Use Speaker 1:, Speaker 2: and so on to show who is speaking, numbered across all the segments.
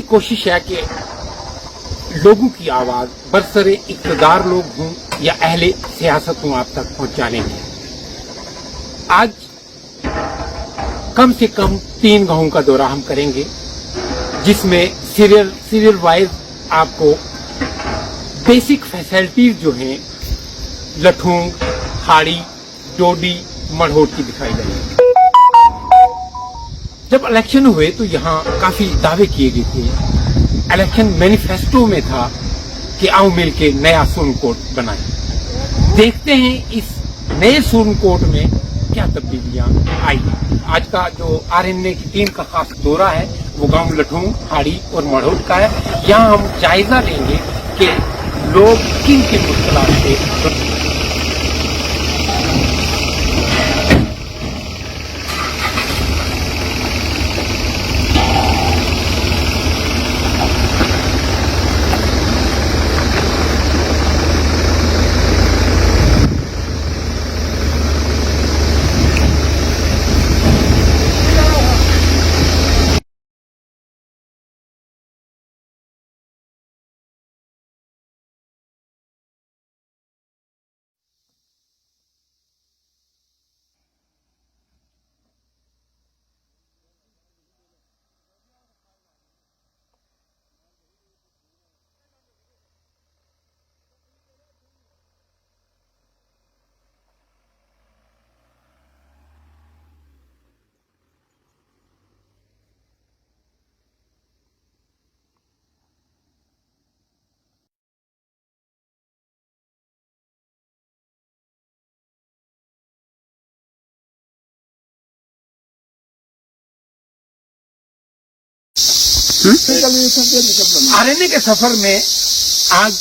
Speaker 1: कोशिश है कि लोगों की आवाज बरसरे इक़्तिदार लोग हों या अहले सियासत हों आप तक पहुंचाने की। आज कम से कम 3 गांवों का दौरा हम करेंगे, जिसमें सीरियल वाइज आपको बेसिक फैसिलिटीज जो हैं लठूंग, हाड़ी, डोडी, मढ़ोट की दिखाई जाएगी। जब इलेक्शन हुए तो यहाँ काफी दावे किए गए थे। इलेक्शन मैनिफेस्टो में था कि आओ मिलके नया सुप्रीम कोर्ट बनाए। देखते हैं इस नए सुप्रीम कोर्ट में क्या तब्दीलियां आई। आज का जो आरएनए की टीम का खास दौरा है वो गांव लठूंग, हाड़ी और मढ़ोट का है। यहाँ हम जायजा लेंगे कि लोग किन किन मुश्किलात से आरएनए के सफर में आज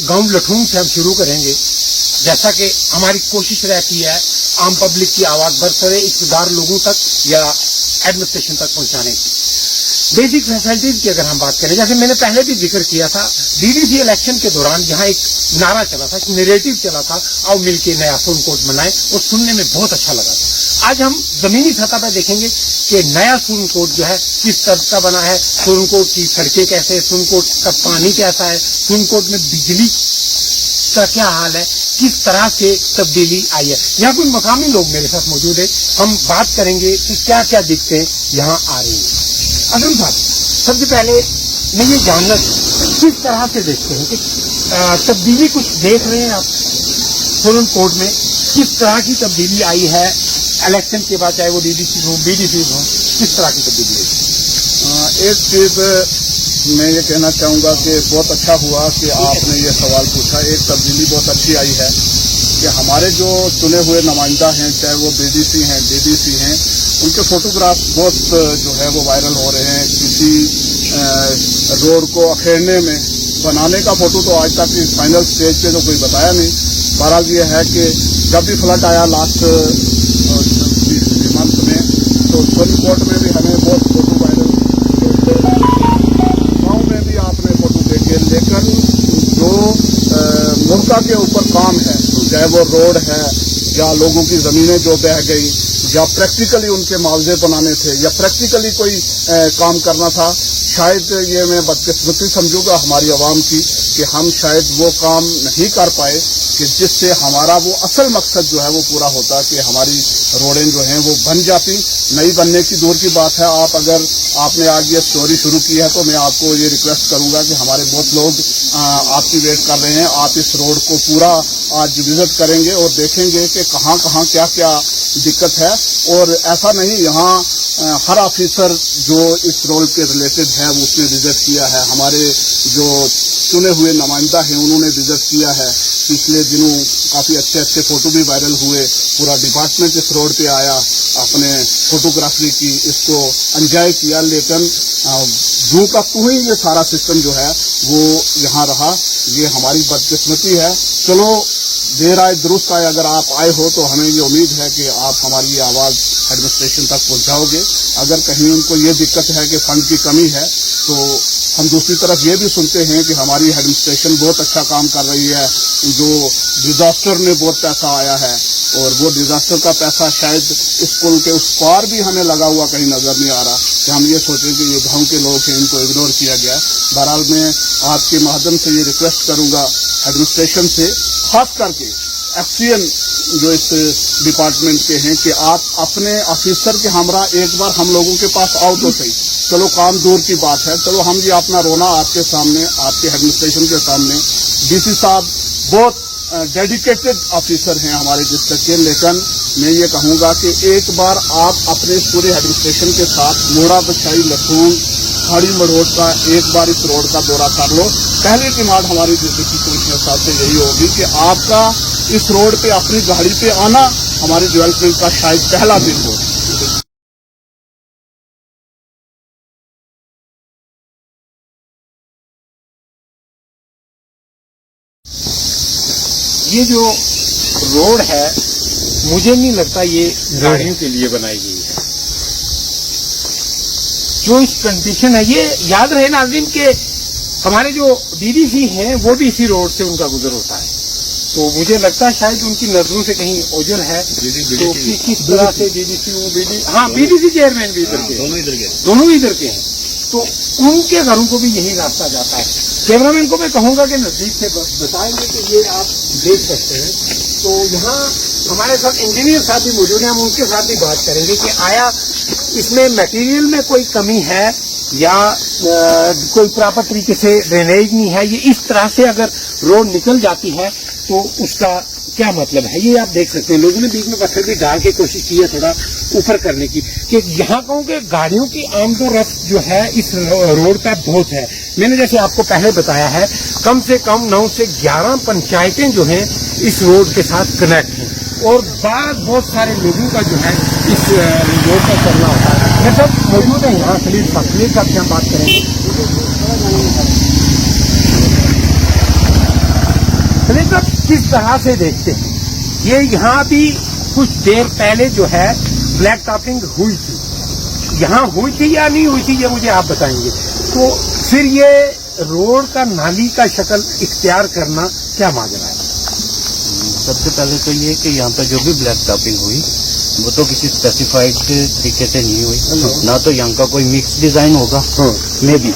Speaker 1: गांव लठूंग से हम शुरू करेंगे। जैसा कि हमारी कोशिश रहती है आम पब्लिक की आवाज बरसरे इक़्तिदार लोगों तक या एडमिनिस्ट्रेशन तक पहुंचाने की। बेसिक फैसिलिटीज की अगर हम बात करें, जैसे मैंने पहले भी जिक्र किया था, डीडीसी इलेक्शन के दौरान यहाँ एक नारा चला था, एक नैरेटिव चला था, आओ मिलके नया सुप्रीम कोर्ट बनाए, और सुनने में बहुत अच्छा लगा था। आज हम जमीनी सतह पर देखेंगे कि नया सुप्रीम कोर्ट जो है किस तरह का बना है, सुप्रीम कोर्ट की सड़कें कैसे है, सुप्रीम कोर्ट का पानी कैसा है, सुप्रीम कोर्ट में बिजली का क्या हाल है, किस तरह से तब्दीली आई है। यहाँ कुछ मकामी लोग मेरे साथ मौजूद है, हम बात करेंगे कि क्या क्या दिक्कतें यहाँ आ रही हैं। अजम साहब, सबसे पहले मैं ये जानना किस तरह से देखते हैं कि तब्दीली कुछ देख रहे हैं आप सुप्रीम कोर्ट में, किस तरह की तब्दीली आई है इलेक्शन के बाद, चाहे वो डीडीसी हो, बीडीसी हो, किस तरह की तब्दीली आई?
Speaker 2: एक चीज मैं ये कहना चाहूँगा कि बहुत अच्छा हुआ कि आपने ये सवाल पूछा। एक तब्दीली बहुत अच्छी आई है कि हमारे जो चुने हुए नुमाइंदा हैं, चाहे वो बीडीसी हैं, डीडीसी हैं, उनके फोटोग्राफ बहुत जो है वो वायरल हो रहे हैं। किसी रोड को अखेरने में बनाने का फोटो तो आज तक इस फाइनल स्टेज पे तो कोई बताया नहीं। बहरहाल ये है कि जब भी फ्लड आया लास्ट मंथ में, तो सुप्रीम कोर्ट में भी हमें बहुत फोटो वायरल, गाँव में भी आपने फोटो देखे। लेकिन जो मुल्का के ऊपर काम है, चाहे वो रोड है या लोगों की ज़मीनें जो बह गई, या प्रैक्टिकली उनके मुआवजे बनाने थे, या प्रैक्टिकली कोई काम करना था, शायद ये मैं बदकिस्मती समझूंगा हमारी आवाम की कि हम शायद वो काम नहीं कर पाए कि जिससे हमारा वो असल मकसद जो है वो पूरा होता कि हमारी रोडें जो हैं वो बन जाती। नहीं बनने की दूर की बात है। आप अगर आपने आज ये स्टोरी शुरू की है तो मैं आपको ये रिक्वेस्ट करूंगा कि हमारे बहुत लोग आपकी वेट कर रहे हैं। आप इस रोड को पूरा आज विजिट करेंगे और देखेंगे कि कहाँ कहाँ क्या क्या दिक्कत है। और ऐसा नहीं, यहाँ हर ऑफिसर जो इस रोड के रिलेटेड है वो उसने विजिट किया है। हमारे जो चुने हुए नुमाइंदा हैं उन्होंने विजिट किया है। पिछले दिनों काफ़ी अच्छे अच्छे फोटो भी वायरल हुए। पूरा डिपार्टमेंट इस रोड पे आया, अपने फोटोग्राफी की, इसको एंजॉय किया। लेकिन जू का तू ही ये सारा सिस्टम जो है वो यहाँ रहा। ये हमारी बदकिस्मती है। चलो देर आए दुरुस्त आए, अगर आप आए हो तो हमें ये उम्मीद है कि आप हमारी ये आवाज़ एडमिनिस्ट्रेशन तक पहुँचाओगे। अगर कहीं उनको ये दिक्कत है कि फंड की कमी है तो हम दूसरी तरफ ये भी सुनते हैं कि हमारी एडमिनिस्ट्रेशन बहुत अच्छा काम कर रही है, जो डिजास्टर में बहुत पैसा आया है और वो डिजास्टर का पैसा शायद इस पुल के उस पार भी हमें लगा हुआ कहीं नजर नहीं आ रहा, कि हम ये सोच रहे हैं कि ये गाँव के लोग हैं, इनको इग्नोर किया गया। बहरहाल मैं आपके माध्यम से ये रिक्वेस्ट करूंगा एडमिनिस्ट्रेशन से, खास करके एक्सीएन जो इस डिपार्टमेंट के हैं, कि आप अपने ऑफिसर के हमरा एक बार हम लोगों के पास आओ तो सही। चलो काम दूर की बात है, चलो हम ये अपना रोना आपके सामने, आपके एडमिनिस्ट्रेशन के सामने, डीसी साहब बहुत डेडिकेटेड ऑफिसर हैं हमारे डिस्ट्रिक्ट के, लेकिन मैं ये कहूँगा कि एक बार आप अपने पूरे एडमिनिस्ट्रेशन के साथ मोड़ा बछाई लखून खाड़ी मरोड़ का एक बार इस रोड का दौरा कर लो। पहले की मार्ड हमारी डिस्ट्रिक्ट की कमिश्नर साहब से यही होगी कि आपका इस रोड पे अपनी गाड़ी पे आना हमारे डेवलपमेंट का शायद पहला दिन हो।
Speaker 1: ये जो रोड है मुझे नहीं लगता ये गाड़ियों के लिए बनाई गई है। जो इस कंडीशन है, ये याद रहे नाज़रीन के हमारे जो डीडीसी हैं वो भी इसी रोड से उनका गुजर होता है, तो मुझे लगता है शायद उनकी नजरों से कहीं ओझल है। तो किस तरह से बीडीसी चेयरमैन भी इधर के, दोनों इधर के हैं, तो उनके घरों को भी यही रास्ता जाता है। कैमरामैन को मैं कहूंगा कि नजदीक से बताएंगे कि ये आप देख सकते हैं। तो यहाँ हमारे साथ इंजीनियर साहब भी मौजूद हैं, हम उनके साथ भी बात करेंगे कि आया इसमें मटेरियल में कोई कमी है या कोई प्रॉपर तरीके से ड्रेनेज नहीं है। ये इस तरह से अगर रोड निकल जाती है तो उसका क्या मतलब है, ये आप देख सकते हैं। लोगों ने बीच में पत्थर भी डाल के कोशिश की है थोड़ा ऊपर करने की, कि यहाँ कहूँ कि गाड़ियों की आमदो रफ्त जो है इस रोड पर बहुत है। मैंने जैसे आपको पहले बताया है, कम से कम 9 से 11 पंचायतें जो हैं इस रोड के साथ कनेक्ट हैं, और बहुत सारे लोगों का जो है इस रोड पर चलना होता है। मैं सब मौजूद है यहाँ खलील साहब से हम बात करेंगे। खलील साहब किस तरह से देखते हैं, ये यहाँ भी कुछ देर पहले जो है ब्लैक टॉपिंग हुई थी, यहाँ हुई थी या नहीं हुई थी ये मुझे आप बताएंगे। तो फिर ये रोड का नाली का शक्ल इख्तियार करना क्या माजरा है?
Speaker 3: सबसे पहले तो ये कि यहाँ पर जो भी ब्लैक टॉपिंग हुई वो तो किसी स्पेसिफाइड तरीके से नहीं हुई, ना तो यहाँ का कोई मिक्स डिजाइन होगा मे बी।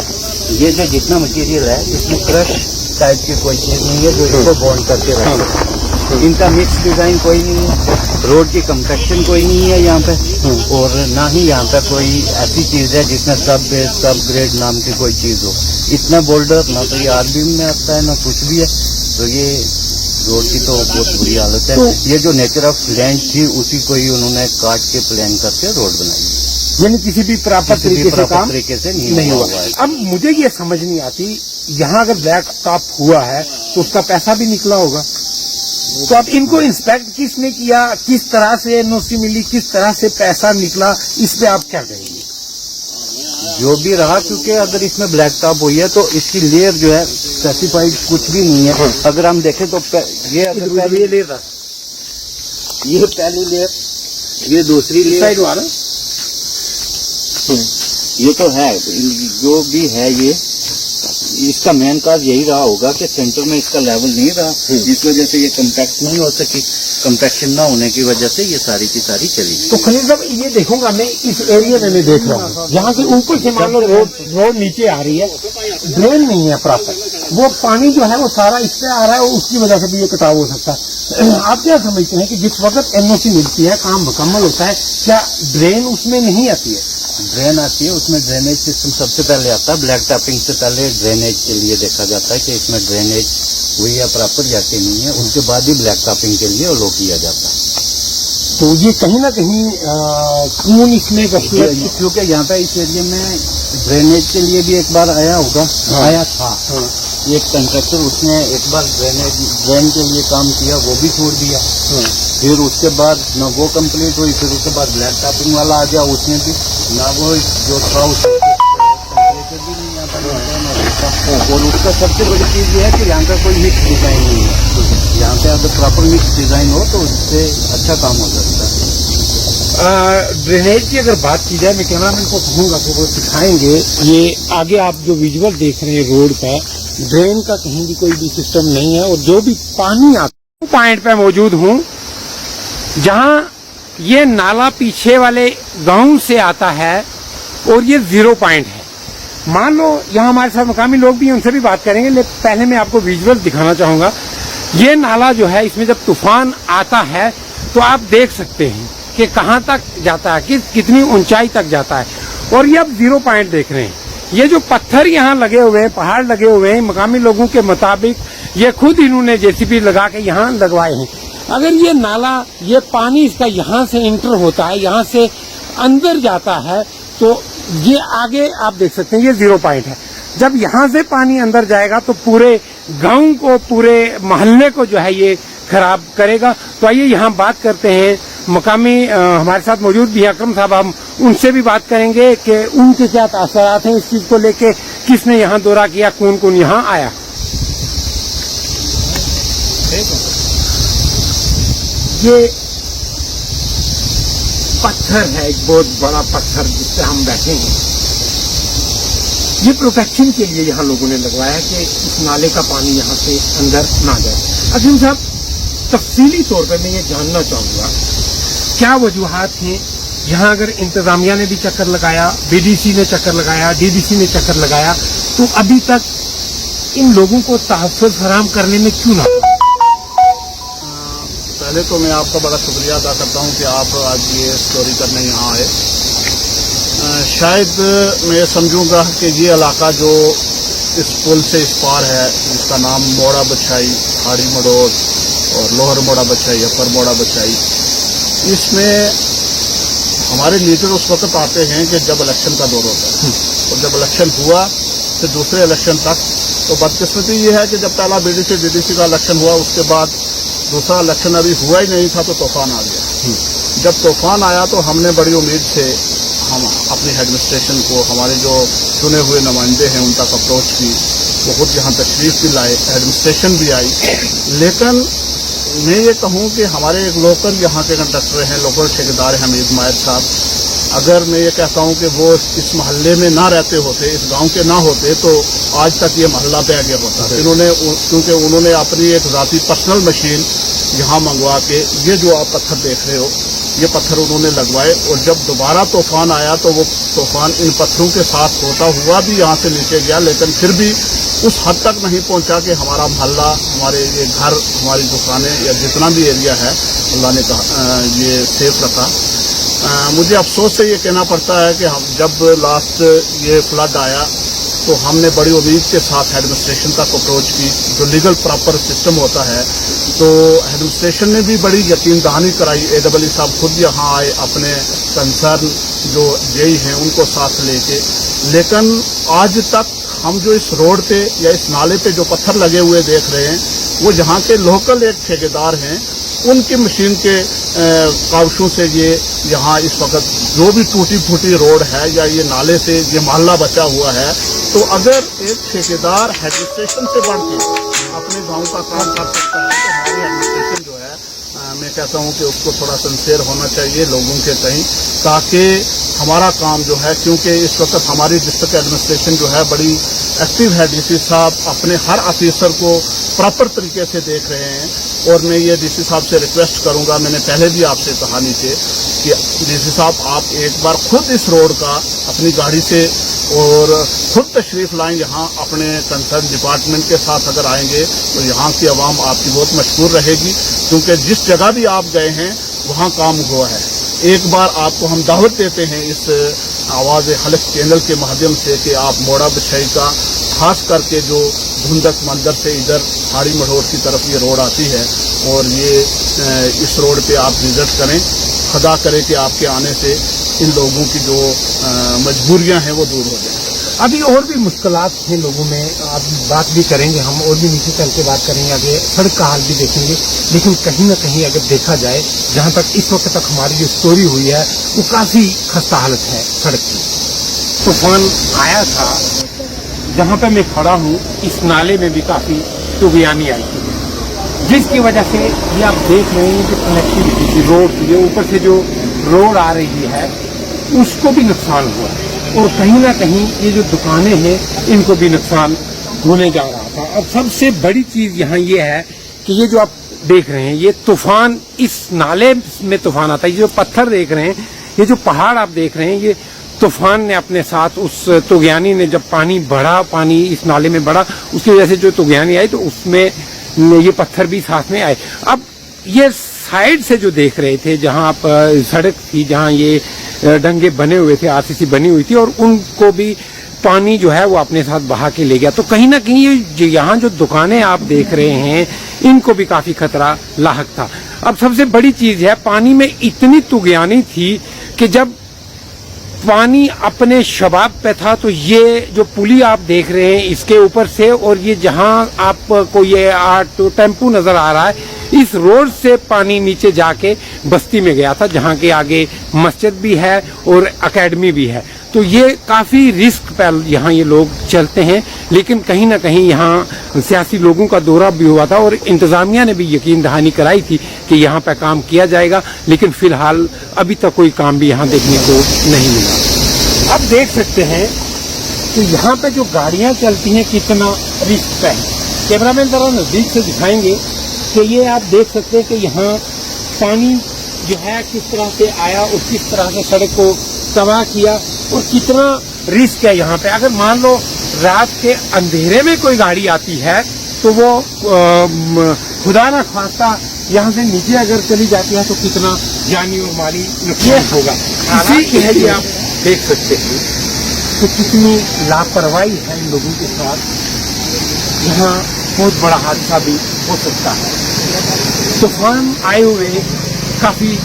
Speaker 3: ये जो जितना मटेरियल है इसमें क्रश टाइप की कोई चीज नहीं है जो इसको बॉन्ड करके रखे। इनका मिक्स डिजाइन कोई नहीं है, रोड की कम्पेक्शन कोई नहीं है यहाँ पे, और ना ही यहाँ पे कोई ऐसी चीज है जिसमें सब बेस सब ग्रेड नाम की कोई चीज हो। इतना बोल्डर ना तो ये आरबीएम में आता है ना कुछ भी है, तो ये रोड की तो बहुत बुरी हालत है। ये जो नेचर ऑफ लैंड थी उसी को ही उन्होंने काट के प्लान करके रोड बनाई,
Speaker 1: यानी किसी भी प्रॉपर
Speaker 3: तरीके से नहीं हुआ है।
Speaker 1: अब मुझे ये समझ नहीं आती, यहाँ अगर ब्लैक टॉप हुआ है तो उसका पैसा भी निकला होगा, तो अब इनको इंस्पेक्ट किसने किया, किस तरह से एनओसी मिली, किस तरह से पैसा निकला, इस पे आप क्या कहेंगे?
Speaker 3: जो भी रहा, क्योंकि अगर इसमें ब्लैक टॉप हुई है तो इसकी लेयर जो है स्पेसिफाइड कुछ भी नहीं है। अगर हम देखें तो ये अगर पहली लेयर, ये पहली लेयर, ये दूसरी लेयर,
Speaker 1: साइड वाला
Speaker 3: ये तो है जो भी है। ये इसका मेन काज यही रहा होगा कि सेंटर में इसका लेवल नहीं रहा, जिस वजह से ये कम्पैक्ट नहीं हो सकी। कम्पैक्शन ना होने की वजह से ये सारी की सारी चली।
Speaker 1: तो खलील साहब ये देखूंगा मैं, इस एरिया में मैं देख रहा हूँ यहाँ से ऊपर से मान लो रोड नीचे आ रही है, ड्रेन नहीं है प्रॉपर, वो पानी जो है वो सारा इस पे आ रहा है और उसकी वजह से भी ये कटाव हो सकता है। आप क्या समझते हैं कि जिस वक्त एनओसी मिलती है, काम मुकम्मल होता है, क्या ड्रेन उसमें नहीं आती है?
Speaker 3: ड्रेन आती है, उसमें ड्रेनेज सिस्टम सबसे पहले आता है। ब्लैक टॉपिंग से पहले ड्रेनेज के लिए देखा जाता है कि इसमें ड्रेनेज हुई है प्रॉपर या कि नहीं है, उसके बाद ही ब्लैक टॉपिंग के लिए अलो किया जाता है।
Speaker 1: तो ये कहीं ना कहीं कौन इसमें
Speaker 3: क्योंकि यहाँ पे इस एरिया में ड्रेनेज के लिए भी एक बार आया होगा, आया था एक कंट्रैक्टर, उसने एक बार ड्रेन के लिए काम किया, वो भी छोड़ दिया। फिर उसके बाद ना वो कंप्लीट हुई, फिर उसके बाद ब्लैक टॉपिंग वाला आ गया, उसने भी ना वो जो था उसका टेम्परेचर भी नहीं यहाँ पर। और उसका सबसे बड़ी चीज़ ये है कि यहाँ का कोई मिक्स डिज़ाइन नहीं है। यहाँ पे अगर प्रॉपर मिक्स डिज़ाइन हो तो उससे अच्छा काम हो सकता है।
Speaker 1: ड्रेनेज की अगर बात की जाए, मैं कैमरामैन को कहूंगा कि वो दिखाएंगे। ये आगे आप जो विजुअल देख रहे हैं रोड का, ड्रेन का कहीं भी कोई भी सिस्टम नहीं है, और जो भी पानी आता पॉइंट पे मौजूद हूँ जहाँ ये नाला पीछे वाले गांव से आता है और ये 0 पॉइंट है। मान लो यहाँ हमारे साथ मकामी लोग भी हैं, उनसे भी बात करेंगे, लेकिन पहले मैं आपको विजुअल दिखाना चाहूंगा। ये नाला जो है, इसमें जब तूफान आता है तो आप देख सकते हैं कि कहाँ तक जाता है, कितनी ऊंचाई तक जाता है। और ये अब 0 पॉइंट देख रहे हैं। ये जो पत्थर यहाँ लगे हुए हैं, पहाड़ लगे हुए हैं, मकामी लोगों के मुताबिक ये खुद इन्होंने जेसीबी लगा के यहाँ लगवाए हैं। अगर ये नाला, ये पानी इसका यहाँ से इंटर होता है, यहाँ से अंदर जाता है, तो ये आगे आप देख सकते हैं ये 0 पॉइंट है। जब यहाँ से पानी अंदर जाएगा तो पूरे गांव को, पूरे मोहल्ले को जो है ये खराब करेगा। तो आइए यहाँ बात करते हैं, मकामी हमारे साथ मौजूद भी है अकरम साहब, हम उनसे भी बात करेंगे कि उनके क्या तासरात हैं इस चीज को लेके, किसने यहाँ दौरा किया, कौन कौन यहाँ आया। ये पत्थर है, एक बहुत बड़ा पत्थर जिससे हम बैठे हैं। ये प्रोटेक्शन के लिए यहाँ लोगों ने लगवाया है कि इस नाले का पानी यहाँ से अंदर ना जाए। अजीम साहब, तफसीली तौर पर मैं ये जानना चाहूंगा क्या वजूहात हैं यहाँ? अगर इंतजामिया ने भी चक्कर लगाया, बीडीसी ने चक्कर लगाया, डीडीसी ने चक्कर लगाया, तो अभी तक इन लोगों को तहफ़्फ़ुज़ फराहम करने में क्यों ना?
Speaker 2: पहले तो मैं आपका बड़ा शुक्रिया अदा करता हूँ कि आप आज ये स्टोरी करने यहाँ आए। शायद मैं समझूंगा कि ये इलाका जो इस पुल से इस पार है, जिसका नाम मोड़ा बछाई, हाड़ी मड़ोर और लोहर मोड़ा बछाई, अपर मोड़ा बछाई, इसमें हमारे लीडर उस वक्त आते हैं कि जब इलेक्शन का दौर होता है। और जब इलेक्शन हुआ फिर दूसरे इलेक्शन तक, तो बदकिस्मती ये है कि जब पहला बीडीसी डीडीसी का इलेक्शन हुआ, उसके बाद दूसरा इलेक्शन अभी हुआ ही नहीं था तो तूफान आ गया। जब तूफान आया तो हमने बड़ी उम्मीद से हम अपनी एडमिनिस्ट्रेशन को, हमारे जो चुने हुए नुमाइंदे हैं, उन तक अप्रोच की, बहुत यहाँ तशरीफ भी लाए, एडमिनिस्ट्रेशन भी आई। लेकिन मैं ये कहूँ कि हमारे एक लोकल यहाँ के कंडक्टर हैं, लोकल ठेकेदार हैं हमीद मायर साहब, अगर मैं ये कहता हूँ कि वो इस मोहल्ले में ना रहते होते, इस गांव के ना होते, तो आज तक ये मोहल्ला बह गया होता। इन्होंने, क्योंकि उन्होंने अपनी एक ज़ाती पर्सनल मशीन यहाँ मंगवा के, ये जो आप पत्थर देख रहे हो, ये पत्थर उन्होंने लगवाए। और जब दोबारा तूफान आया तो वो तूफान इन पत्थरों के साथ होता हुआ भी यहाँ से नीचे गया, लेकिन फिर भी उस हद तक नहीं पहुँचा कि हमारा मोहल्ला, हमारे ये घर, हमारी दुकानें या जितना भी एरिया है, अल्लाह ने कहा ये सेफ रखा। मुझे अफसोस से ये कहना पड़ता है कि हम जब लास्ट ये फ्लड आया तो हमने बड़ी उम्मीद के साथ एडमिनिस्ट्रेशन तक अप्रोच की, जो लीगल प्रॉपर सिस्टम होता है, तो एडमिनिस्ट्रेशन ने भी बड़ी यकीन दहानी कराई। AEE साहब खुद यहाँ आए, अपने कंसर्न जो जेई हैं उनको साथ लेके, लेकिन आज तक हम जो इस रोड पे या इस नाले पे जो पत्थर लगे हुए देख रहे हैं, वो यहाँ के लोकल एक ठेकेदार हैं, उनकी मशीन के कावशों से ये यहाँ इस वक्त जो भी टूटी फूटी रोड है या ये नाले से ये मोहल्ला बचा हुआ है, तो अगर एक ठेकेदार एडमिनिस्ट्रेशन से बढ़ के अपने गांव का काम कर सकता है, तो हमारी एडमिनिस्ट्रेशन जो है, मैं कहता हूँ कि उसको थोड़ा सिंसियर होना चाहिए लोगों के कहीं, ताकि हमारा काम जो है, क्योंकि इस वक्त हमारी डिस्ट्रिक्ट एडमिनिस्ट्रेशन जो है बड़ी एक्टिव है। डीसी साहब अपने हर ऑफिसर को प्रॉपर तरीके से देख रहे हैं, और मैं ये डीसी साहब से रिक्वेस्ट करूंगा, मैंने पहले भी आपसे कहा नीचे कि डीसी साहब आप एक बार खुद इस रोड का अपनी गाड़ी से और खुद तशरीफ लाएं यहाँ, अपने कंसर्न डिपार्टमेंट के साथ अगर आएंगे तो यहाँ की आवाम आपकी बहुत मशहूर रहेगी, क्योंकि जिस जगह भी आप गए हैं वहाँ काम हुआ है। एक बार आपको हम दावत देते हैं इस आवाज़ हलफ चैनल के माध्यम से कि आप मोड़ा बछाई का, खास करके जो धुंधक मंदिर से इधर हाड़ी मढ़ोर की तरफ ये रोड आती है, और ये इस रोड पे आप विजिट करें। खुदा करे कि आपके आने से इन लोगों की जो मजबूरियां हैं वो दूर हो जाएं।
Speaker 1: अभी और भी मुश्किलात हैं लोगों में, आप बात भी करेंगे हम, और भी नीचे चल के बात करेंगे, आगे सड़क का हाल भी देखेंगे। लेकिन कहीं ना कहीं अगर देखा जाए, जहाँ तक इस वक्त तक हमारी जो स्टोरी हुई है, वो काफ़ी खस्ता हालत है सड़क की। तूफान आया था, जहाँ पे मैं खड़ा हूँ, इस नाले में भी काफ़ी तूफानी आई थी, जिसकी वजह से ये आप देख रहे हैं कि कनेक्टिविटी की रोड की, ऊपर से जो रोड आ रही है उसको भी नुकसान हुआ है, और कहीं ना कहीं ये जो दुकानें हैं इनको भी नुकसान होने जा रहा था। अब सबसे बड़ी चीज यहाँ ये है कि ये जो आप देख रहे हैं ये तूफान, इस नाले में तूफान आता है। ये जो पत्थर देख रहे हैं, ये जो पहाड़ आप देख रहे हैं, ये तूफान ने अपने साथ, उस तुगयानी ने जब पानी बढ़ा, पानी इस नाले में बढ़ा, उसकी वजह से जो तुगयानी आई तो उसमें ये पत्थर भी साथ में आए। अब ये साइड से जो देख रहे थे, जहां आप सड़क थी, जहां ये डंगे बने हुए थे, आरसीसी बनी हुई थी, और उनको भी पानी जो है वो अपने साथ बहा के ले गया। तो कहीं ना कहीं ये यहाँ जो दुकानें आप देख रहे हैं इनको भी काफी खतरा लाहक था। अब सबसे बड़ी चीज है, पानी में इतनी तुगयानी थी कि जब पानी अपने शबाब पे था तो ये जो पुली आप देख रहे हैं इसके ऊपर से, और ये जहां आपको ये ऑटो टेम्पू नजर आ रहा है, इस रोड से पानी नीचे जाके बस्ती में गया था, जहां के आगे मस्जिद भी है और एकेडमी भी है। तो ये काफी रिस्क पर यहाँ ये लोग चलते हैं, लेकिन कहीं ना कहीं यहाँ सियासी लोगों का दौरा भी हुआ था और इंतजामिया ने भी यकीन दहानी कराई थी कि यहाँ पे काम किया जाएगा, लेकिन फिलहाल अभी तक कोई काम भी यहाँ देखने को नहीं मिला। अब देख सकते हैं कि यहाँ पे जो गाड़ियाँ चलती हैं कितना रिस्क है। कैमरामैन जरा नजदीक से दिखाएंगे कि ये आप देख सकते हैं कि यहाँ पानी जो है किस तरह से आया और किस तरह से सड़क को तबाह किया, और कितना रिस्क है यहाँ पे। अगर मान लो रात के अंधेरे में कोई गाड़ी आती है तो वो खुदा ना खास्ता यहाँ से नीचे अगर चली जाती है तो कितना जानी और माली नुकसान होगा। इसी के है ये आप देख सकते हैं तो कितनी लापरवाही है इन लोगों के साथ, यहाँ बहुत बड़ा हादसा भी हो सकता है। तूफान आए हुए काफी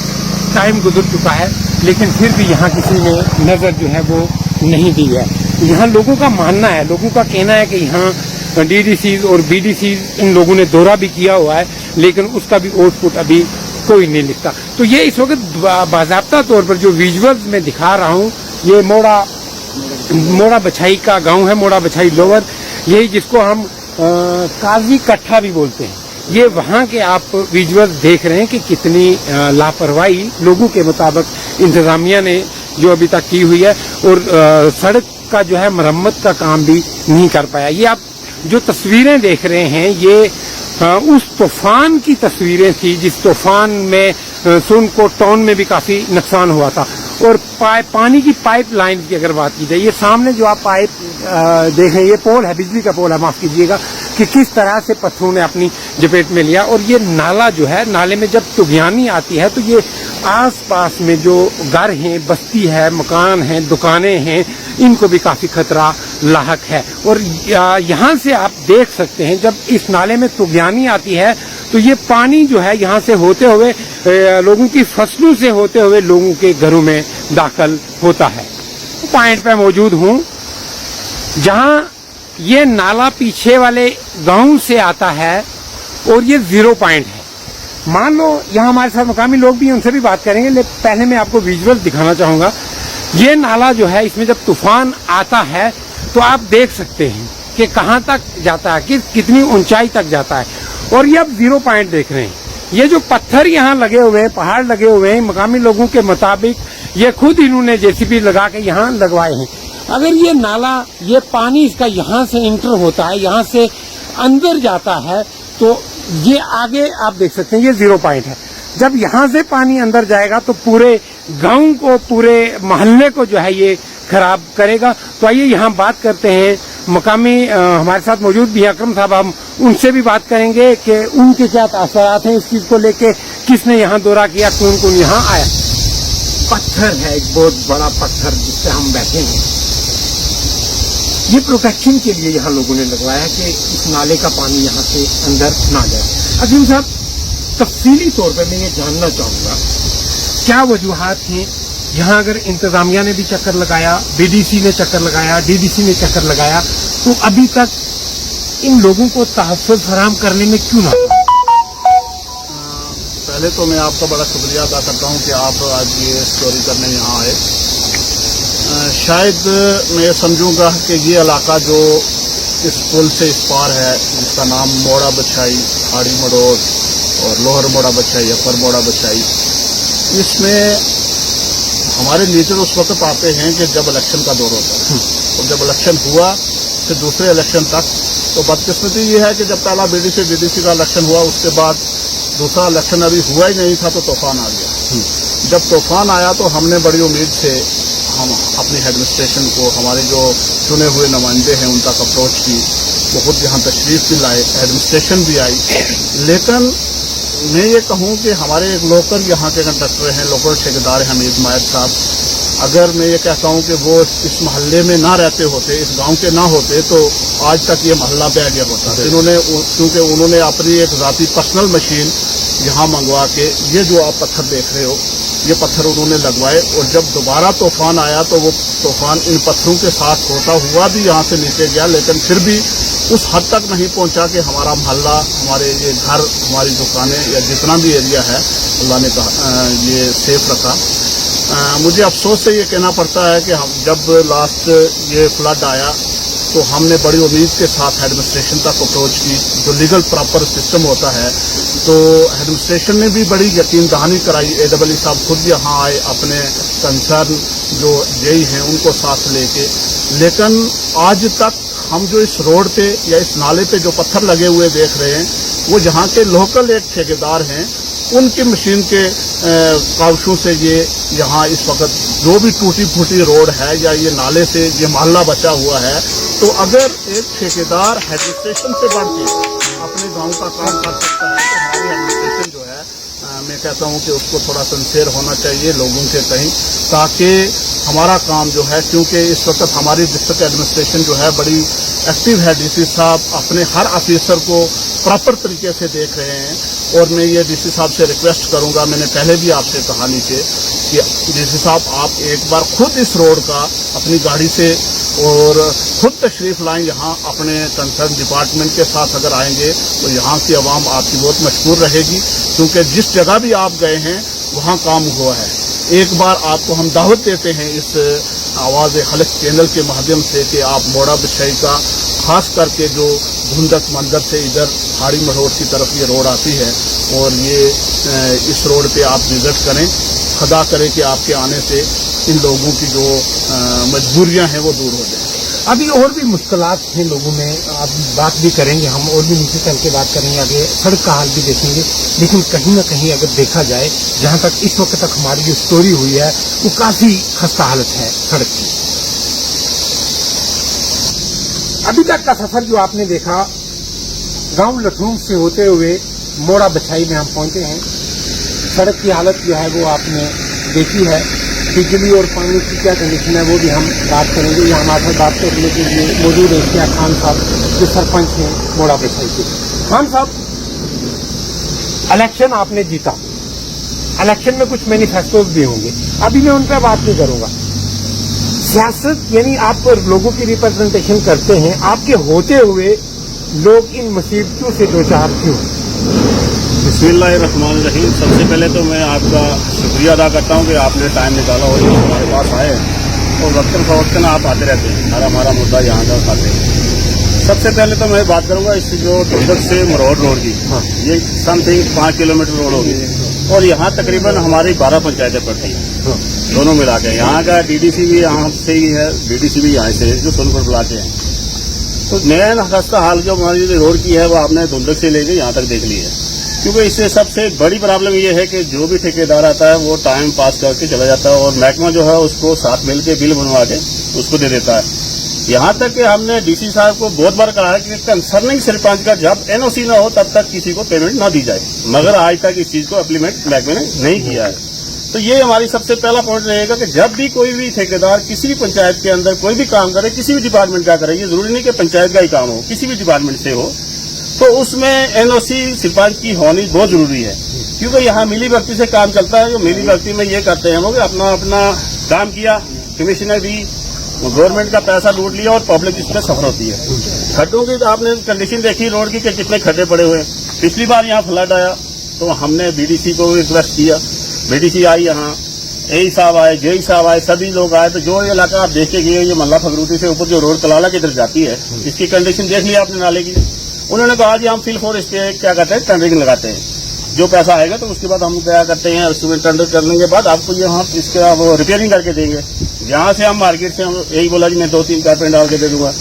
Speaker 1: टाइम गुजर चुका है, लेकिन फिर भी यहाँ किसी ने नजर जो है वो नहीं दी है। यहाँ लोगों का मानना है, लोगों का कहना है कि यहाँ डीडीसीज और बीडीसीज इन लोगों ने दौरा भी किया हुआ है, लेकिन उसका भी आउटपुट अभी कोई नहीं लिखता। तो ये इस वक्त बाज़ाब्ता तौर पर जो विजुअल्स में दिखा रहा हूँ, ये मोड़ा बछाई का गांव है, मोड़ा बछाई लोअर, यही जिसको हम काजी कट्ठा भी बोलते हैं। ये वहाँ के आप विजुअल्स देख रहे हैं कि कितनी लापरवाही लोगों के मुताबिक इंतजामिया ने जो अभी तक की हुई है, और सड़क का जो है मरम्मत का काम भी नहीं कर पाया। ये आप जो तस्वीरें देख रहे हैं ये उस तूफान की तस्वीरें थी जिस तूफान में सुनकोट टाउन में भी काफी नुकसान हुआ था। और पानी की पाइप लाइन की अगर बात की जाए, ये सामने जो आप पाइप देख रहे हैं ये पोल है, बिजली का पोल है, माफ कीजिएगा, कि किस तरह से पत्थरों ने अपनी जपेट में लिया। और ये नाला जो है, नाले में जब तुगयानी आती है तो ये आस पास में जो घर हैं, बस्ती है, मकान हैं, दुकानें हैं, इनको भी काफी खतरा लाहक है। और यहाँ से आप देख सकते हैं जब इस नाले में तुगयानी आती है तो ये पानी जो है यहाँ से होते हुए लोगों की फसलों से होते हुए लोगों के घरों में दाखिल होता है। पॉइंट पे मौजूद हूँ जहाँ ये नाला पीछे वाले गांव से आता है और ये 0 पॉइंट है। मान लो यहाँ हमारे साथ मकामी लोग भी हैं, उनसे भी बात करेंगे, लेकिन पहले मैं आपको विजुअल दिखाना चाहूंगा। ये नाला जो है, इसमें जब तूफान आता है तो आप देख सकते हैं कि कहाँ तक जाता है, कितनी ऊंचाई तक जाता है। और ये आप 0 पॉइंट देख रहे हैं। ये जो पत्थर यहाँ लगे हुए हैं, पहाड़ लगे हुए हैं, मकामी लोगों के मुताबिक ये खुद इन्होंने जेसीबी लगा के यहाँ लगवाए हैं। अगर ये नाला, ये पानी इसका यहाँ से इंटर होता है, यहाँ से अंदर जाता है, तो ये आगे आप देख सकते हैं ये 0 पॉइंट है। जब यहाँ से पानी अंदर जाएगा तो पूरे गांव को, पूरे मोहल्ले को जो है ये खराब करेगा। तो आइए यहाँ बात करते हैं, मकामी हमारे साथ मौजूद भी है अकरम साहब, हम उनसे भी बात करेंगे कि उनके क्या तासरात हैं इस चीज को लेके, किसने यहाँ दौरा किया, कौन कौन यहाँ आया। पत्थर है, एक बहुत बड़ा पत्थर जिससे हम बैठे हैं, ये प्रोटेक्शन के लिए यहाँ लोगों ने लगवाया कि इस नाले का पानी यहाँ से अंदर ना जाए। अजीम साहब, तफसीली तौर पर मैं ये जानना चाहूंगा क्या वजूहात हैं यहाँ? अगर इंतजामिया ने भी चक्कर लगाया, बीडीसी ने चक्कर लगाया, डीडीसी ने चक्कर लगाया, तो अभी तक इन लोगों को तहफ़्फ़ुज़ फराहम करने में क्यों ना?
Speaker 2: पहले तो मैं आपका बड़ा शुक्रिया अदा करता हूँ कि आप आज ये स्टोरी करने यहाँ आए। शायद मैं ये समझूंगा कि ये इलाका जो इस पुल से इस पार है, जिसका नाम मोड़ा बछाई, हाड़ी मड़ोर और लोअर मोड़ा बछाई, अपर मोड़ा बछाई, इसमें हमारे लीडर उस वक्त आते हैं कि जब इलेक्शन का दौर होता है, और जब इलेक्शन हुआ फिर दूसरे इलेक्शन तक, तो बदकिस्मती ये है कि जब पहला बीडीसी डीडीसी का इलेक्शन हुआ उसके बाद दूसरा इलेक्शन अभी हुआ ही नहीं था तो तूफान आ गया। जब तूफान आया तो हमने बड़ी उम्मीद से हम अपनी एडमिनिस्ट्रेशन को, हमारे जो चुने हुए नुमाइंदे हैं उन तक अप्रोच की, वो खुद यहाँ तशरीफ भी लाए, एडमिनिस्ट्रेशन भी आई। लेकिन मैं ये कहूँ कि हमारे एक लोकल यहाँ के कंडक्टर हैं, लोकल ठेकेदार हैं हमीद मायद साहब, अगर मैं ये कहता हूँ कि वो इस मोहल्ले में ना रहते होते, इस गांव के ना होते, तो आज तक ये मोहल्ला बह गया होता। क्योंकि उन्होंने अपनी एक ज़ाती पर्सनल मशीन यहाँ मंगवा के, ये जो आप पत्थर देख रहे हो, ये पत्थर उन्होंने लगवाए, और जब दोबारा तूफान आया तो वो तूफान इन पत्थरों के साथ होता हुआ भी यहाँ से नीचे गया, लेकिन फिर भी उस हद तक नहीं पहुँचा कि हमारा मोहल्ला, हमारे ये घर, हमारी दुकानें या जितना भी एरिया है अल्लाह ने कहा ये सेफ रखा। मुझे अफसोस से ये कहना पड़ता है कि हम जब लास्ट ये फ्लड आया तो हमने बड़ी उम्मीद के साथ एडमिनिस्ट्रेशन तक अप्रोच की, जो लीगल प्रॉपर सिस्टम होता है, तो एडमिनिस्ट्रेशन ने भी बड़ी यकीन दहानी कराई। AEE साहब खुद यहाँ आए, अपने कंसर्न जो जेई हैं उनको साथ लेके, लेकिन आज तक हम जो इस रोड पे या इस नाले पे जो पत्थर लगे हुए देख रहे हैं, वो यहाँ के लोकल एक ठेकेदार हैं, उनकी मशीन के कावशों से ये यहाँ इस वक्त जो भी टूटी फूटी रोड है या ये नाले से ये मोहल्ला बचा हुआ है, तो अगर एक ठेकेदार एडमिनिस्ट्रेशन से बढ़ के अपने गांव का काम कर सकता है तो हमारी एडमिनिस्ट्रेशन जो है मैं कहता हूँ कि उसको थोड़ा सिंसियर होना चाहिए लोगों के कहीं, ताकि हमारा काम जो है, क्योंकि इस वक्त हमारी डिस्ट्रिक्ट एडमिनिस्ट्रेशन जो है बड़ी एक्टिव है, डीसी साहब अपने हर ऑफिसर को प्रॉपर तरीके से देख रहे हैं। और मैं ये डीसी साहब से रिक्वेस्ट करूंगा, मैंने पहले भी आपसे कहा नीचे कि डीसी साहब आप एक बार खुद इस रोड का अपनी गाड़ी से और खुद तशरीफ लाएं यहाँ, अपने कंसर्न डिपार्टमेंट के साथ अगर आएंगे तो यहाँ की आवाम आपकी बहुत मशहूर रहेगी, क्योंकि जिस जगह भी आप गए हैं वहाँ काम हुआ है। एक बार आपको हम दावत देते हैं इस आवाज़ खल्क चैनल के माध्यम से कि आप मोड़ा बिछाई का, खास करके जो धुंधक मंदिर से इधर हाड़ी मरोड़ की तरफ ये रोड आती है, और ये इस रोड पे आप विजिट करें। खुदा करे कि आपके आने से इन लोगों की जो मजबूरियां हैं वो दूर हो जाए।
Speaker 1: अभी और भी मुश्किलात हैं लोगों में, अब बात भी करेंगे हम, और भी नीचे चल के बात करेंगे, आगे सड़क का हाल भी देखेंगे। लेकिन कहीं ना कहीं अगर देखा जाए, जहाँ तक इस वक्त तक हमारी जो स्टोरी हुई है वो काफी खस्ता हालत है सड़क की। अभी तक का सफर जो आपने देखा, गांव लठूम से होते हुए मोड़ा बछाई में हम पहुंचे हैं। सड़क की हालत जो है वो आपने देखी है, बिजली और पानी की क्या कंडीशन है वो भी हम बात करेंगे। यहाँ हमारे साथ बात करने के लिए मौजूद है इश्तियाक खान साहब, जो सरपंच हैं मोड़ा बछाई के। खान साहब, इलेक्शन आपने जीता, इलेक्शन में कुछ मैनिफेस्टोज भी होंगे, अभी मैं उन पर बात नहीं करूंगा। सियासत यानी आप लोगों की रिप्रेजेंटेशन करते हैं, आपके होते हुए लोग इन मुसीबतों से दो चार क्यों?
Speaker 4: बिस्मिल्लाहिर्रहमानिर्रहीम। सबसे पहले तो मैं आपका शुक्रिया अदा करता हूँ कि आपने टाइम निकाला और हमारे पास आए, और वक्तन फवक्तन आप आते रहते हैं, हमारा मुद्दा यहाँ का उठाते हैं। सबसे पहले तो मैं बात करूँगा इस जो दुर्गत से मरोड़ रोड की, ये समथिंग 5 किलोमीटर रोड होगी, और यहाँ तकरीबन हमारी 12 पंचायतें पड़ती हैं दोनों मिला के। यहाँ का डीडीसी भी यहाँ से ही है, बीडीसी भी यहाँ से है, जो सोनपुर बुला के हैं। तो मेन खस्ता हाल जो हमारी रोड की है वो आपने दुर्गत से लेके यहाँ तक देख ली है, क्योंकि इससे सबसे बड़ी प्रॉब्लम ये है कि जो भी ठेकेदार आता है वो टाइम पास करके चला जाता है, और महकमा जो है उसको साथ मिल के बिल बनवा के उसको दे देता है। यहाँ तक कि हमने डीसी साहब को बहुत बार कहा है कि कंसर्निंग सरपंच का जब एनओसी ना हो तब तक किसी को पेमेंट ना दी जाए, मगर आज तक इस चीज को इम्प्लीमेंट महकमे ने नहीं किया है। तो ये हमारी सबसे पहला पॉइंट रहेगा कि जब भी कोई भी ठेकेदार किसी भी पंचायत के अंदर कोई भी काम करे, किसी भी डिपार्टमेंट का करे, ये जरूरी नहीं कि पंचायत का ही काम हो, किसी भी डिपार्टमेंट से हो, तो उसमें एनओसी सरपंच की होनी बहुत जरूरी है, क्योंकि यहाँ मिली भगती से काम चलता है। जो मिली भगती में ये करते हैं वो अपना अपना काम किया, कमिश्नर भी गवर्नमेंट का पैसा लूट लिया और पब्लिक इस पर सफर होती है। खड्डों की आपने कंडीशन देखी रोड की कि कितने खड्डे पड़े हुए हैं। पिछली बार यहाँ फ्लड आया तो हमने बीडीसी को रिक्वेस्ट किया, बीडीसी आई, यहाँ एई साहब आए, जेई साहब आए, सभी लोग आए। तो जो ये इलाका आप देख के गए, ये मल्ला फगरूटी से ऊपर जो रोड कलाला की तरफ जाती है, इसकी कंडीशन देख लिया आपने नाले की। उन्होंने कहा जी हम फिल फॉर इस पे क्या कहते हैं टेंडरिंग लगाते हैं। जो पैसा आएगा तो उसके बाद हम क्या करते हैं, एस्टिमेट टेंडर करने के बाद आपको ये हम इसका वो रिपेयरिंग करके देंगे। जहाँ से हम मार्केट से हम यही बोला कि मैं 2-3 पाइपें डाल के दे दूंगा।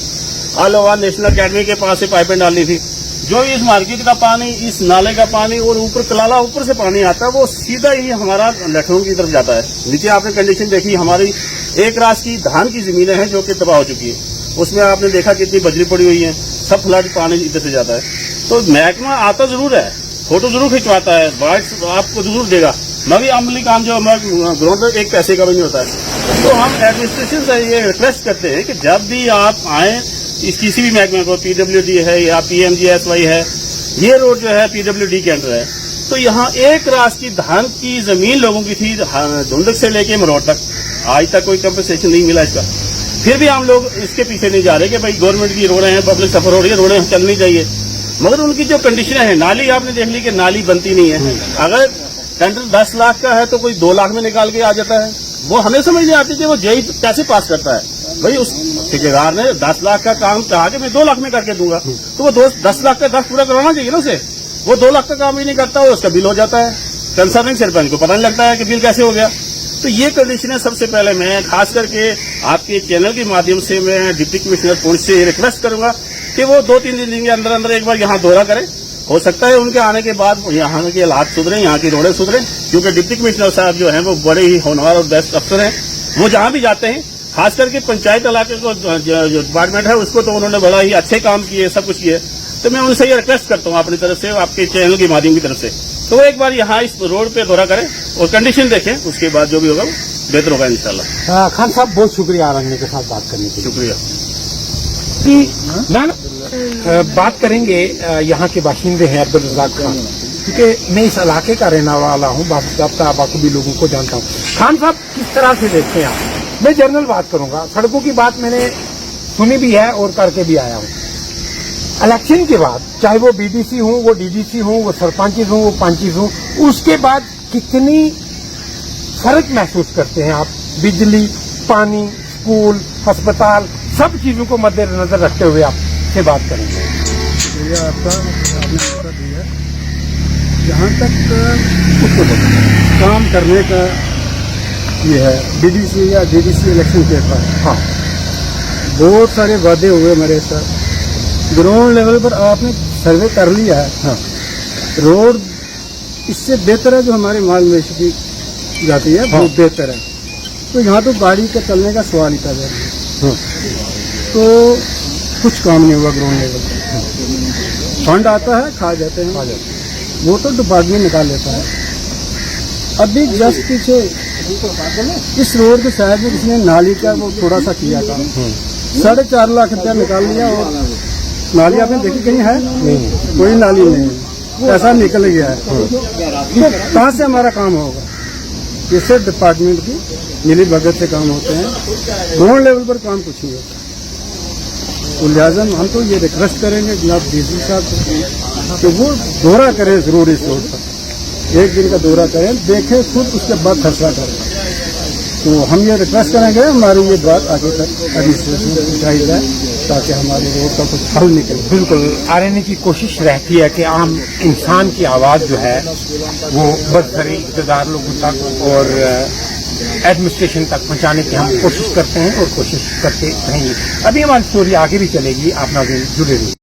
Speaker 4: ऑल ओवर नेशनल अकेडमी के पास से पाइपें डालनी थी। जो इस मार्केट का पानी, इस नाले का पानी और ऊपर कलाला ऊपर से पानी आता है, वो सीधा ही हमारा लखनऊ की तरफ जाता है। नीचे आपने कंडीशन देखी, हमारी एक रास की धान की जमीनें हैं जो कि तबाह हो चुकी है। उसमें आपने देखा कितनी बजरी पड़ी हुई है, सब फ्लड पानी इधर से जाता है। तो महकमा आता जरूर है, फोटो जरूर खिंचवाता है, बाइक आपको जरूर देगा, मगर अमली काम जो हमारे ग्राउंड में एक पैसे का भी नहीं होता है। तो हम एडमिनिस्ट्रेशन से ये रिक्वेस्ट करते हैं कि जब भी आप आए इस किसी भी महकमे को, पीडब्ल्यूडी है या पीएमजीएसवाई है, ये रोड जो है पीडब्ल्यूडी के अंडर है, तो यहाँ एक रास की धान की जमीन लोगों की थी धुंधक से लेके मरोड़ तक, आज तक कोई कंपनसेशन नहीं मिला इसका। फिर भी हम लोग इसके पीछे नहीं जा रहे कि भाई गवर्नमेंट की रोडें हैं, पब्लिक सफर हो रही है, रोडें चलनी चाहिए, मगर उनकी जो कंडीशन है, नाली आपने देख ली कि नाली बनती नहीं है। अगर टेंडर 10 लाख का है तो कोई 2 लाख में निकाल के आ जाता है। वो हमें समझ नहीं आती कि वो जेई कैसे पास करता है। भाई उस ठेकेदार ने 10 लाख का काम कहा कि मैं 2 लाख में करके दूंगा, तो वो 10 लाख का 10 पूरा करवाना चाहिए ना उसे। वो 2 लाख का काम ही नहीं करता, उसका बिल हो जाता है। कंसर्निंग सरपंच को पता नहीं लगता है कि बिल कैसे हो गया। तो ये कंडीशन है। सबसे पहले मैं खास करके आपके चैनल के माध्यम से मैं डिप्टी कमिश्नर पुंछ से रिक्वेस्ट करूंगा कि वो 2-3 दिन के अंदर अंदर एक बार यहाँ दौरा करें। हो सकता है उनके आने के बाद यहाँ के हालात सुधरे, यहाँ की रोडें सुधरे, क्योंकि डिप्टी कमिश्नर साहब जो हैं वो बड़े ही होनहार और बेस्ट अफसर हैं। वो जहाँ भी जाते हैं, खास करके पंचायत इलाके को जो डिपार्टमेंट है उसको तो उन्होंने बड़ा ही अच्छे काम किए, सब कुछ किए। तो मैं उनसे ये रिक्वेस्ट करता हूँ अपनी तरफ से, आपके चैनल के माध्यम की तरफ से, तो वो एक बार यहाँ इस रोड पे दौरा करें और कंडीशन देखें, उसके बाद जो भी होगा वो बेहतर होगा इंशाल्लाह।
Speaker 1: खान साहब बहुत शुक्रिया रंगने के साथ बात करने के लिए।
Speaker 4: शुक्रिया।
Speaker 1: बात करेंगे यहाँ के बाशिंदे हैं अब्दुल रज़ाक खान, क्योंकि मैं इस इलाके का रहने वाला हूँ, बाकी लोगों को जानता हूँ। खान साहब किस तरह से देखते हैं आप? मैं जनरल बात करूंगा, सड़कों की बात मैंने सुनी भी है और करके भी आया हूँ। इलेक्शन के बाद चाहे वो बीडीसी हो, वो डीडीसी हो, वो सरपंच हो, वो पंचिस हो, उसके बाद कितनी फर्क महसूस करते हैं आप? बिजली, पानी, स्कूल, अस्पताल, सब चीजों को मद्देनजर रखते हुए आप से बात करेंगे।
Speaker 2: ये आपका आपने उत्तर दिया। जहाँ तक काम करने का ये है डीडीसी या डीडीसी इलेक्शन के बाद, हाँ बहुत सारे वादे हुए मेरे साथ। ग्राउंड लेवल पर आपने सर्वे कर लिया है, हाँ रोड इससे बेहतर है, जो हमारी माल मवेशी की जाती है बहुत बेहतर है। तो यहाँ तो गाड़ी का चलने का सवाल ही पैदा है। तो कुछ काम नहीं हुआ ग्राउंड लेवल पर। फंड आता है, खा जाते हैं, वो तो डिपार्टमेंट निकाल लेता है। अभी जस्ट पीछे इस रोड के साइड में किसी ने नाली का वो थोड़ा सा किया था, 4.5 लाख रुपया निकाल लिया। और नाली आपने देखी कहीं है? नहीं, कोई नाली नहीं, पैसा निकल गया है। तो कहाँ से हमारा काम होगा? इससे डिपार्टमेंट की मिली भगत से काम होते हैं, ग्राउंड लेवल पर काम कुछ नहीं होता। तो लिहाजा हम तो ये रिक्वेस्ट करेंगे जनाब डीसी साहब कि वो दौरा करें जरूर इस रोड पर, 1 दिन का दौरा करें, देखें खुद, उसके बाद फैसला करें। तो हम ये रिक्वेस्ट करेंगे हमारी ये बात आगे तक एडमिनिस्ट्रेशन को पहुँचाई जाए, ताकि हमारे रोड का कुछ हल निकले।
Speaker 1: बिल्कुल आने की कोशिश रहती है कि आम इंसान की आवाज़ जो है वो बदसरी इक़्तिदार लोगों तक और एडमिनिस्ट्रेशन तक पहुंचाने की हम कोशिश करते हैं और कोशिश करते रहेंगे। अभी हमारी स्टोरी आगे भी चलेगी, आप नाज़रीन जुड़े रहिए।